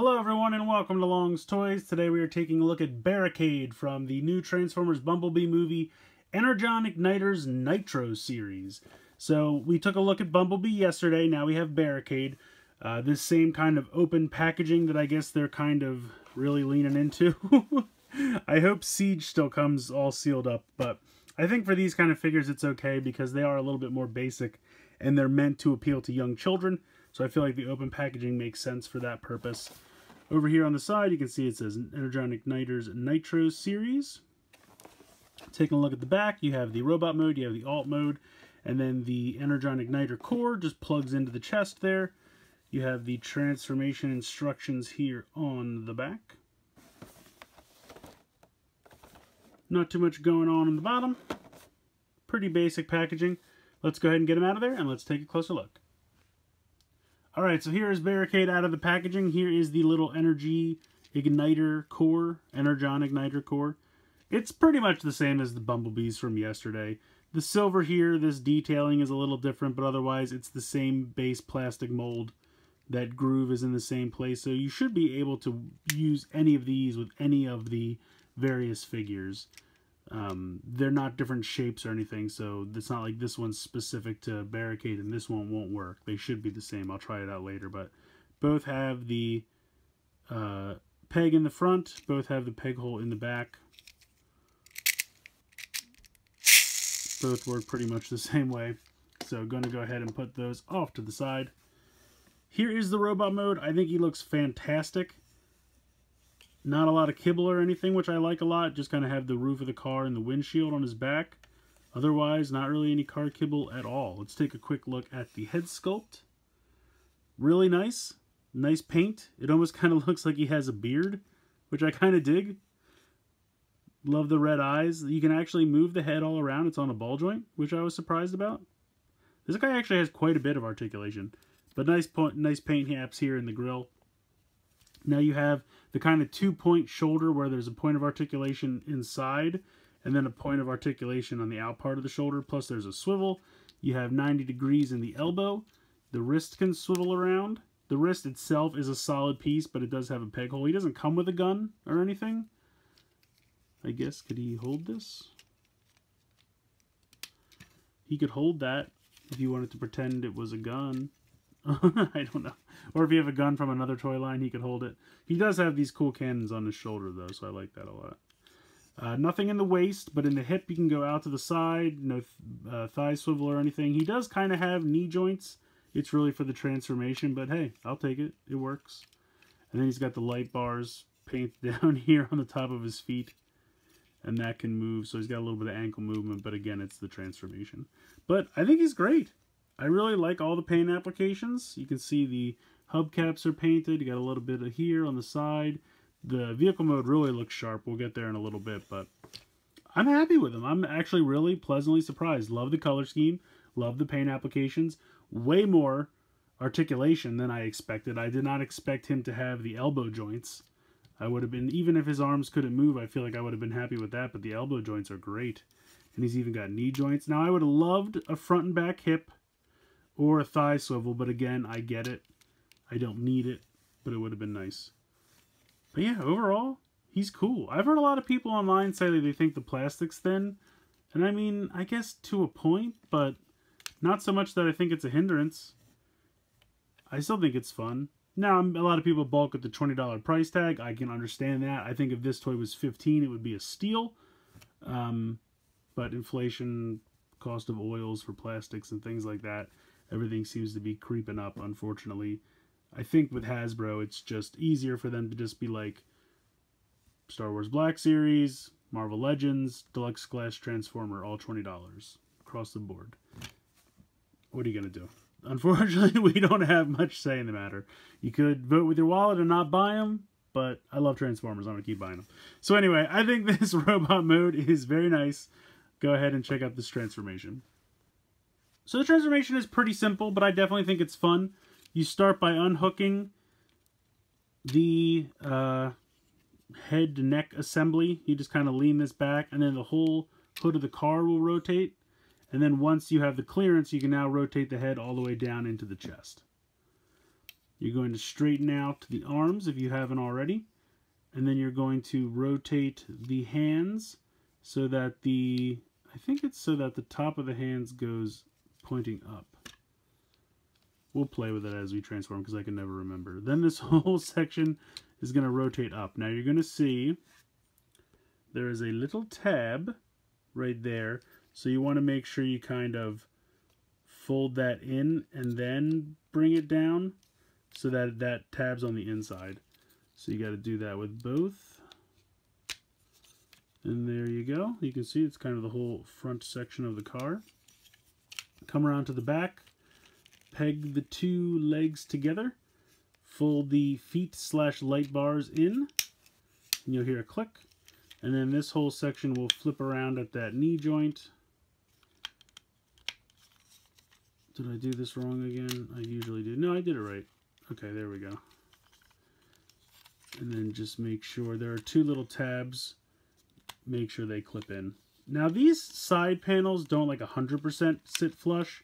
Hello everyone and welcome to Long's Toys. Today we are taking a look at Barricade from the new Transformers Bumblebee movie, Energon Igniter's Nitro series. So we took a look at Bumblebee yesterday, now we have Barricade. This same kind of open packaging that I guess they're kind of really leaning into. I hope Siege still comes all sealed up, but I think for these kind of figures it's okay because they are a little bit more basic and they're meant to appeal to young children. So I feel like the open packaging makes sense for that purpose. Over here on the side, you can see it says Energon Igniter's Nitro series. Taking a look at the back, you have the robot mode, you have the alt mode, and then the Energon Igniter core just plugs into the chest there. You have the transformation instructions here on the back. Not too much going on the bottom. Pretty basic packaging. Let's go ahead and get them out of there and let's take a closer look. Alright, so here is Barricade out of the packaging. Here is the little Energon Igniter core. It's pretty much the same as the Bumblebees from yesterday. The silver here, this detailing is a little different, but otherwise it's the same base plastic mold. That groove is in the same place, so you should be able to use any of these with any of the various figures. They're not different shapes or anything, so it's not like this one's specific to Barricade and this one won't work. They should be the same. I'll try it out later, but both have the peg in the front, both have the peg hole in the back. Both work pretty much the same way, so I'm going to go ahead and put those off to the side. Here is the robot mode. I think he looks fantastic. Not a lot of kibble or anything, which I like a lot. Just kind of have the roof of the car and the windshield on his back. Otherwise, not really any car kibble at all. Let's take a quick look at the head sculpt. Really nice. Nice paint. It almost kind of looks like he has a beard, which I kind of dig. Love the red eyes. You can actually move the head all around. It's on a ball joint, which I was surprised about. This guy actually has quite a bit of articulation. But nice paint apps here in the grill. Now you have the kind of two-point shoulder where there's a point of articulation inside and then a point of articulation on the out part of the shoulder. Plus there's a swivel. You have 90 degrees in the elbow. The wrist can swivel around. The wrist itself is a solid piece, but it does have a peg hole. He doesn't come with a gun or anything. I guess, could he hold this? He could hold that if you wanted to pretend it was a gun. I don't know. Or if you have a gun from another toy line, he could hold it. He does have these cool cannons on his shoulder, though, so I like that a lot. Nothing in the waist, but in the hip, you can go out to the side. No thigh swivel or anything. He does kind of have knee joints. It's really for the transformation, but hey, I'll take it. It works. And then he's got the light bars painted down here on the top of his feet. And that can move, so he's got a little bit of ankle movement, but again, it's the transformation. But I think he's great. I really like all the paint applications. You can see the hubcaps are painted. You got a little bit of here on the side. The vehicle mode really looks sharp. We'll get there in a little bit, but I'm happy with him. I'm actually really pleasantly surprised. Love the color scheme. Love the paint applications. Way more articulation than I expected. I did not expect him to have the elbow joints. I would have been, even if his arms couldn't move, I feel like I would have been happy with that, but the elbow joints are great. And he's even got knee joints. Now, I would have loved a front and back hip or a thigh swivel, but again, I get it. I don't need it, but it would have been nice. But yeah, overall, he's cool. I've heard a lot of people online say that they think the plastic's thin, and I mean, I guess to a point, but not so much that I think it's a hindrance. I still think it's fun. Now, a lot of people balk at the $20 price tag. I can understand that. I think if this toy was $15, it would be a steal. But inflation, cost of oils for plastics and things like that, everything seems to be creeping up, unfortunately. I think with Hasbro, it's just easier for them to just be like Star Wars Black Series, Marvel Legends, Deluxe Class Transformer, all $20 across the board. What are you going to do? Unfortunately, we don't have much say in the matter. You could vote with your wallet and not buy them, but I love Transformers. I'm going to keep buying them. So anyway, I think this robot mode is very nice. Go ahead and check out this transformation. So the transformation is pretty simple, but I definitely think it's fun. You start by unhooking the head to neck assembly. You just kind of lean this back, and then the whole hood of the car will rotate. And then once you have the clearance, you can now rotate the head all the way down into the chest. You're going to straighten out the arms if you haven't already. And then you're going to rotate the hands so that I think it's so that the top of the hands goes pointing up. We'll play with it as we transform because I can never remember. Then this whole section is going to rotate up. Now you're going to see there is a little tab right there. So you want to make sure you kind of fold that in and then bring it down so that that tab's on the inside. So you got to do that with both. And there you go. You can see it's kind of the whole front section of the car. Come around to the back. Peg the two legs together. Fold the feet/light bars in. And you'll hear a click. And then this whole section will flip around at that knee joint. Did I do this wrong again? I usually do. No, I did it right. Okay, there we go. And then just make sure there are two little tabs. Make sure they clip in. Now these side panels don't like 100% sit flush,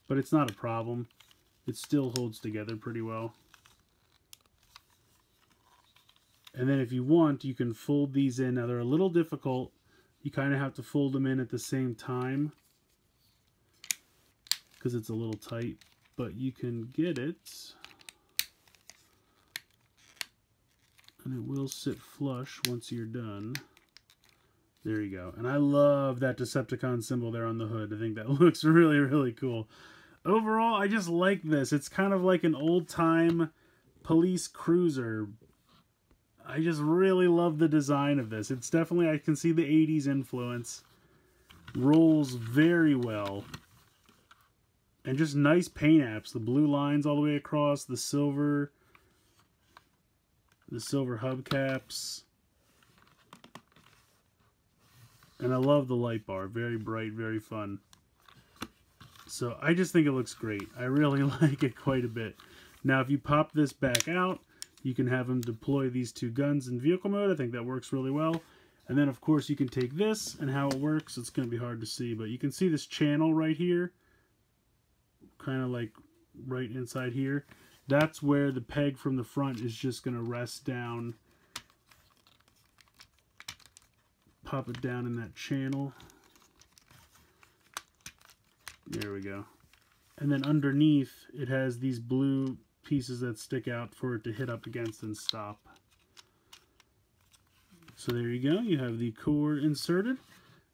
but it's not a problem. It still holds together pretty well. And then if you want, you can fold these in. Now they're a little difficult. You kind of have to fold them in at the same time because it's a little tight, but you can get it. And it will sit flush once you're done. There you go. And I love that Decepticon symbol there on the hood. I think that looks really, really cool. Overall, I just like this. It's kind of like an old-time police cruiser. I just really love the design of this. It's definitely, I can see the 80s influence. Rolls very well. And just nice paint apps. The blue lines all the way across, the silver hubcaps. And I love the light bar. Very bright, very fun. So I just think it looks great. I really like it quite a bit. Now if you pop this back out, you can have them deploy these two guns in vehicle mode. I think that works really well. And then of course you can take this and how it works. It's going to be hard to see, but you can see this channel right here. Kind of like right inside here. That's where the peg from the front is just going to rest down. Pop it down in that channel. There we go. And then underneath it has these blue pieces that stick out for it to hit up against and stop. So there you go. You have the core inserted.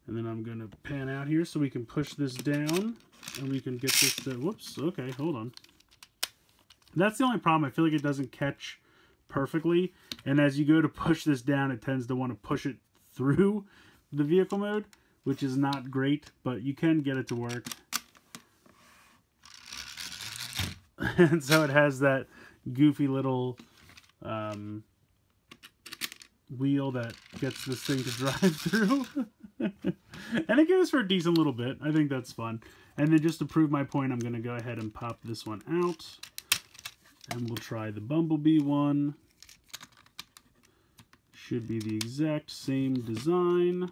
And then I'm going to pan out here so we can push this down and we can get this to, whoops, okay, hold on. That's the only problem. I feel like it doesn't catch perfectly. And as you go to push this down, it tends to want to push it through the vehicle mode, which is not great, but you can get it to work. And so it has that goofy little wheel that gets this thing to drive through. And it goes for a decent little bit. I think that's fun. And then just to prove my point, I'm going to go ahead and pop this one out. And we'll try the Bumblebee one. Should be the exact same design.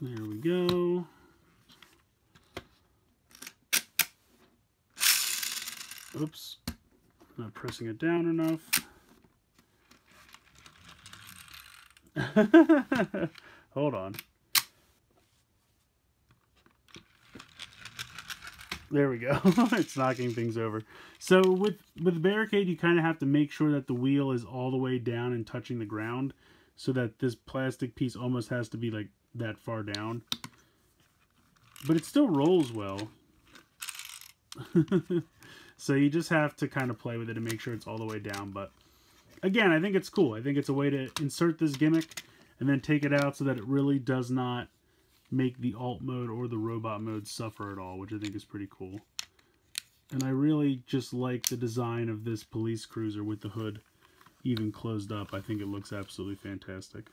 There we go. Oops, not pressing it down enough. Hold on. There we go. It's knocking things over. So with Barricade, you kind of have to make sure that the wheel is all the way down and touching the ground, so that this plastic piece almost has to be like that far down. But it still rolls well. So you just have to kind of play with it and make sure it's all the way down. But again, I think it's cool. I think it's a way to insert this gimmick and then take it out so that it really does not make the alt mode or the robot mode suffer at all, which I think is pretty cool. And I really just like the design of this police cruiser with the hood even closed up. I think it looks absolutely fantastic.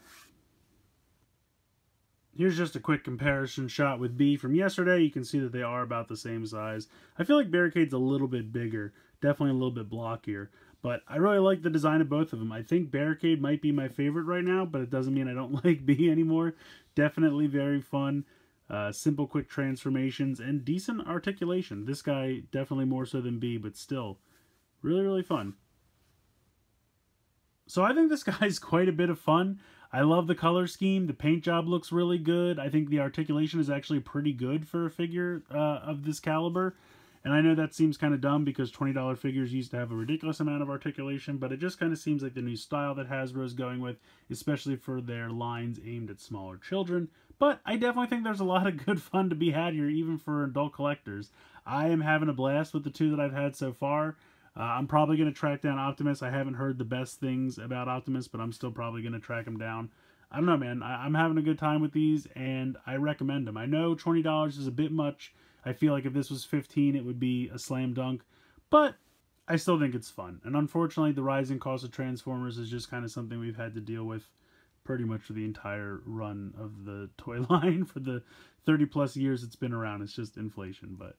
Here's just a quick comparison shot with B from yesterday. You can see that they are about the same size. I feel like Barricade's a little bit bigger, definitely a little bit blockier, but I really like the design of both of them. I think Barricade might be my favorite right now, but it doesn't mean I don't like B anymore. Definitely very fun. Simple, quick transformations, and decent articulation. This guy definitely more so than B, but still really, really fun. So I think this guy's quite a bit of fun. I love the color scheme. The paint job looks really good. I think the articulation is actually pretty good for a figure of this caliber. And I know that seems kind of dumb because $20 figures used to have a ridiculous amount of articulation, but it just kind of seems like the new style that Hasbro's going with, especially for their lines aimed at smaller children. But I definitely think there's a lot of good fun to be had here, even for adult collectors. I am having a blast with the two that I've had so far. I'm probably going to track down Optimus. I haven't heard the best things about Optimus, but I'm still probably going to track him down. I don't know, man. I'm having a good time with these, and I recommend them. I know $20 is a bit much. I feel like if this was $15, it would be a slam dunk, but I still think it's fun. And unfortunately, the rising cost of Transformers is just kind of something we've had to deal with pretty much for the entire run of the toy line for the 30-plus years it's been around. It's just inflation, but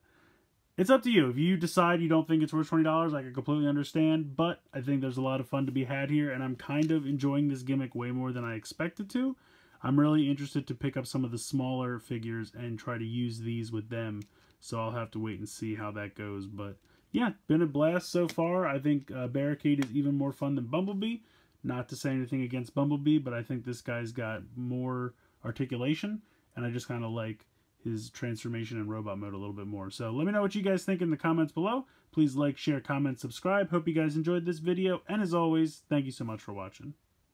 it's up to you. If you decide you don't think it's worth $20, I can completely understand, but I think there's a lot of fun to be had here, and I'm kind of enjoying this gimmick way more than I expected to. I'm really interested to pick up some of the smaller figures and try to use these with them, so I'll have to wait and see how that goes. But yeah, been a blast so far. I think Barricade is even more fun than Bumblebee. Not to say anything against Bumblebee, but I think this guy's got more articulation, and I just kind of like his transformation and robot mode a little bit more. So let me know what you guys think in the comments below. Please like, share, comment, subscribe. Hope you guys enjoyed this video, and as always, thank you so much for watching.